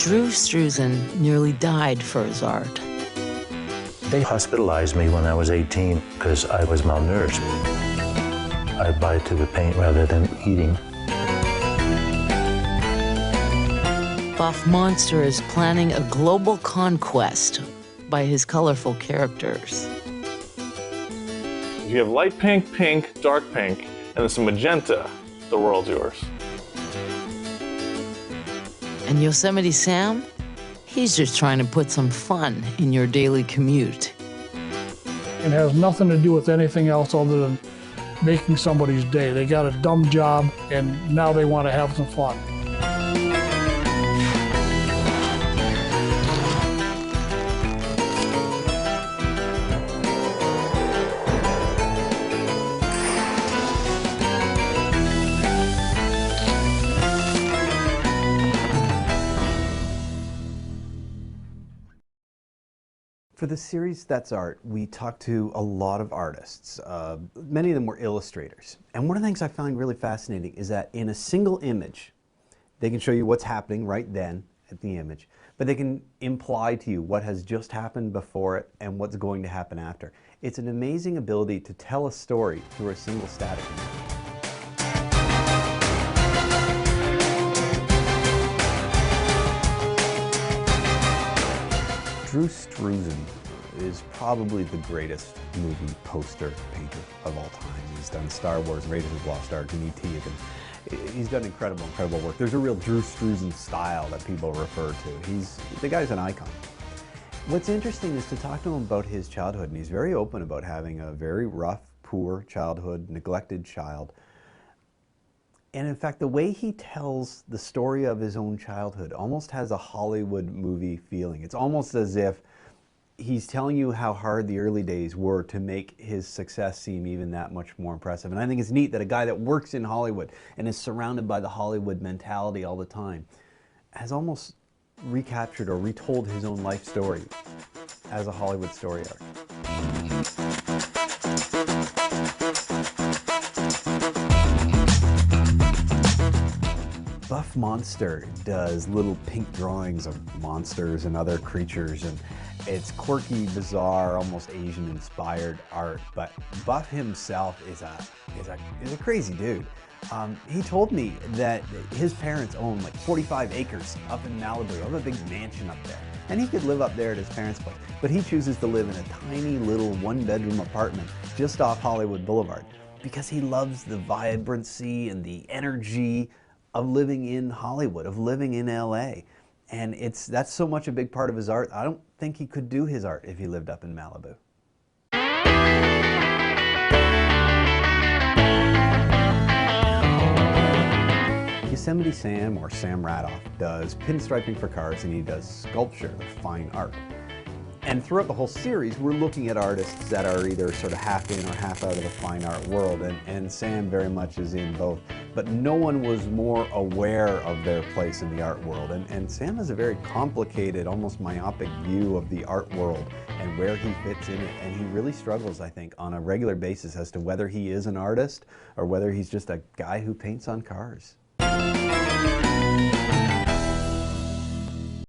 Drew Struzan nearly died for his art. They hospitalized me when I was 18 because I was malnourished. I'd buy a tube of paint rather than eating. Buff Monster is planning a global conquest by his colorful characters. If you have light pink, pink, dark pink, and then some magenta, the world's yours. And Yosemite Sam? He's just trying to put some fun in your daily commute. It has nothing to do with anything else other than making somebody's day. They got a dumb job and now they want to have some fun. For the series That's Art, we talked to a lot of artists. Many of them were illustrators. And one of the things I find really fascinating is that in a single image, they can show you what's happening right then at the image, but they can imply to you what has just happened before it and what's going to happen after. It's an amazing ability to tell a story through a single static image. Drew Struzan is probably the greatest movie poster painter of all time. He's done Star Wars, Raiders of the Lost Ark, and E.T. He's done incredible work. There's a real Drew Struzan style that people refer to. The guy's an icon. What's interesting is to talk to him about his childhood, and he's very open about having a very rough, poor childhood, neglected child. And in fact, the way he tells the story of his own childhood almost has a Hollywood movie feeling. It's almost as if he's telling you how hard the early days were to make his success seem even that much more impressive. And I think it's neat that a guy that works in Hollywood and is surrounded by the Hollywood mentality all the time has almost recaptured or retold his own life story as a Hollywood story arc. Buff Monster does little pink drawings of monsters and other creatures, and it's quirky, bizarre, almost Asian-inspired art. But Buff himself is a crazy dude. He told me that his parents own like 45 acres up in Malibu. They have a big mansion up there, and he could live up there at his parents' place. But he chooses to live in a tiny little one-bedroom apartment just off Hollywood Boulevard because he loves the vibrancy and the energy of living in Hollywood, of living in LA. And that's so much a big part of his art. I don't think he could do his art if he lived up in Malibu. Yosemite Sam, or Sam Rattle, does pinstriping for cars, and he does sculpture, fine art. And throughout the whole series, we're looking at artists that are either sort of half in or half out of the fine art world, and Sam very much is in both. But no one was more aware of their place in the art world. And Sam has a very complicated, almost myopic view of the art world and where he fits in it. And he really struggles, I think, on a regular basis as to whether he is an artist or whether he's just a guy who paints on cars.